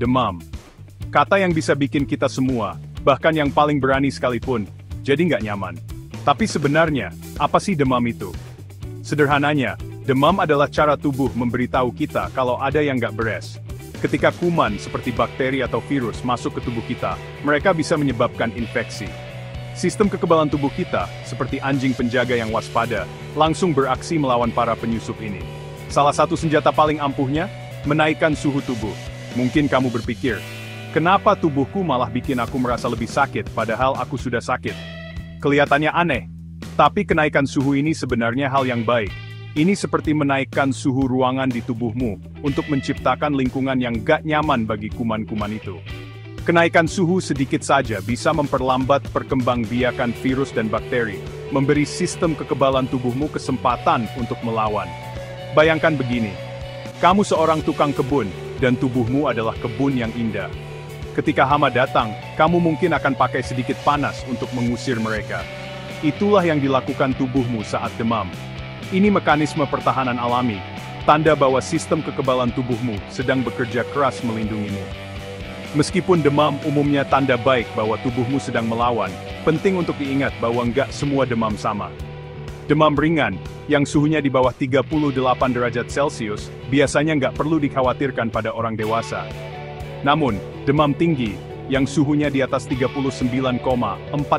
demam. Kata yang bisa bikin kita semua, bahkan yang paling berani sekalipun, jadi nggak nyaman. Tapi sebenarnya, apa sih demam itu? Sederhananya, demam adalah cara tubuh memberitahu kita kalau ada yang nggak beres. Ketika kuman seperti bakteri atau virus masuk ke tubuh kita, mereka bisa menyebabkan infeksi. Sistem kekebalan tubuh kita, seperti anjing penjaga yang waspada, langsung beraksi melawan para penyusup ini. Salah satu senjata paling ampuhnya, menaikkan suhu tubuh. Mungkin kamu berpikir, kenapa tubuhku malah bikin aku merasa lebih sakit padahal aku sudah sakit? Kelihatannya aneh, tapi kenaikan suhu ini sebenarnya hal yang baik. Ini seperti menaikkan suhu ruangan di tubuhmu untuk menciptakan lingkungan yang gak nyaman bagi kuman-kuman itu. Kenaikan suhu sedikit saja bisa memperlambat perkembangbiakan virus dan bakteri, memberi sistem kekebalan tubuhmu kesempatan untuk melawan. Bayangkan begini, kamu seorang tukang kebun, dan tubuhmu adalah kebun yang indah. Ketika hama datang, kamu mungkin akan pakai sedikit panas untuk mengusir mereka. Itulah yang dilakukan tubuhmu saat demam. Ini mekanisme pertahanan alami, tanda bahwa sistem kekebalan tubuhmu sedang bekerja keras melindungimu. Meskipun demam umumnya tanda baik bahwa tubuhmu sedang melawan, penting untuk diingat bahwa nggak semua demam sama. Demam ringan, yang suhunya di bawah 38 derajat Celcius, biasanya nggak perlu dikhawatirkan pada orang dewasa. Namun, demam tinggi, yang suhunya di atas 39,4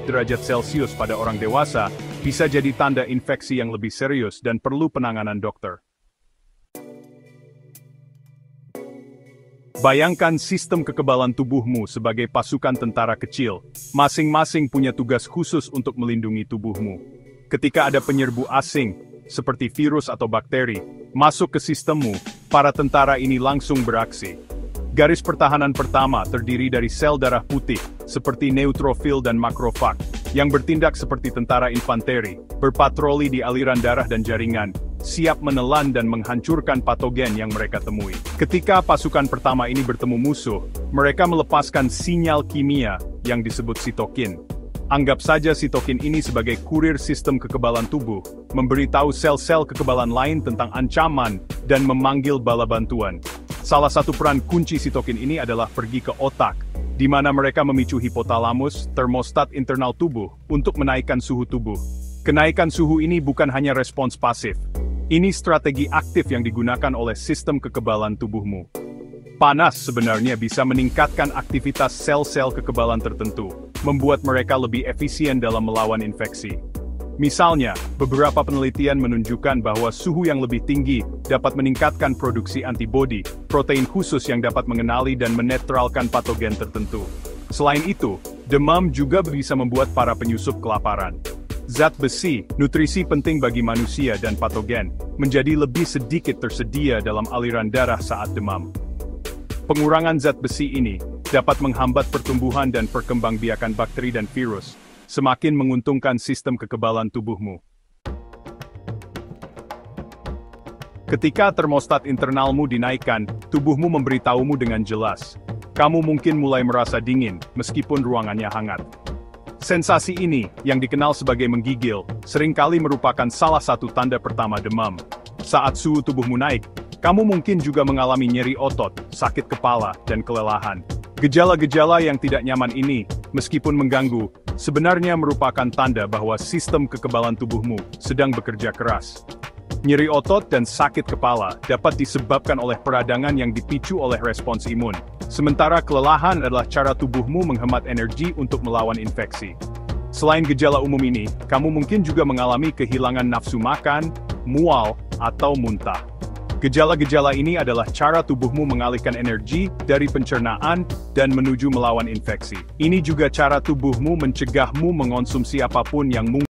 derajat Celcius pada orang dewasa, bisa jadi tanda infeksi yang lebih serius dan perlu penanganan dokter. Bayangkan sistem kekebalan tubuhmu sebagai pasukan tentara kecil, masing-masing punya tugas khusus untuk melindungi tubuhmu. Ketika ada penyerbu asing, seperti virus atau bakteri, masuk ke sistemmu, para tentara ini langsung beraksi. Garis pertahanan pertama terdiri dari sel darah putih, seperti neutrofil dan makrofag, yang bertindak seperti tentara infanteri, berpatroli di aliran darah dan jaringan, siap menelan dan menghancurkan patogen yang mereka temui. Ketika pasukan pertama ini bertemu musuh, mereka melepaskan sinyal kimia yang disebut sitokin. Anggap saja sitokin ini sebagai kurir sistem kekebalan tubuh, memberitahu sel-sel kekebalan lain tentang ancaman dan memanggil bala bantuan. Salah satu peran kunci sitokin ini adalah pergi ke otak, di mana mereka memicu hipotalamus, termostat internal tubuh, untuk menaikkan suhu tubuh. Kenaikan suhu ini bukan hanya respons pasif. Ini strategi aktif yang digunakan oleh sistem kekebalan tubuhmu. Panas sebenarnya bisa meningkatkan aktivitas sel-sel kekebalan tertentu, membuat mereka lebih efisien dalam melawan infeksi. Misalnya, beberapa penelitian menunjukkan bahwa suhu yang lebih tinggi dapat meningkatkan produksi antibodi, protein khusus yang dapat mengenali dan menetralkan patogen tertentu. Selain itu, demam juga bisa membuat para penyusup kelaparan. Zat besi, nutrisi penting bagi manusia dan patogen, menjadi lebih sedikit tersedia dalam aliran darah saat demam. Pengurangan zat besi ini dapat menghambat pertumbuhan dan perkembangbiakan bakteri dan virus, semakin menguntungkan sistem kekebalan tubuhmu. Ketika termostat internalmu dinaikkan, tubuhmu memberitahumu dengan jelas. Kamu mungkin mulai merasa dingin, meskipun ruangannya hangat. Sensasi ini, yang dikenal sebagai menggigil, seringkali merupakan salah satu tanda pertama demam. Saat suhu tubuhmu naik, kamu mungkin juga mengalami nyeri otot, sakit kepala, dan kelelahan. Gejala-gejala yang tidak nyaman ini, meskipun mengganggu, sebenarnya merupakan tanda bahwa sistem kekebalan tubuhmu sedang bekerja keras. Nyeri otot dan sakit kepala dapat disebabkan oleh peradangan yang dipicu oleh respons imun. Sementara kelelahan adalah cara tubuhmu menghemat energi untuk melawan infeksi. Selain gejala umum ini, kamu mungkin juga mengalami kehilangan nafsu makan, mual, atau muntah. Gejala-gejala ini adalah cara tubuhmu mengalihkan energi dari pencernaan dan menuju melawan infeksi. Ini juga cara tubuhmu mencegahmu mengonsumsi apapun yang mungkin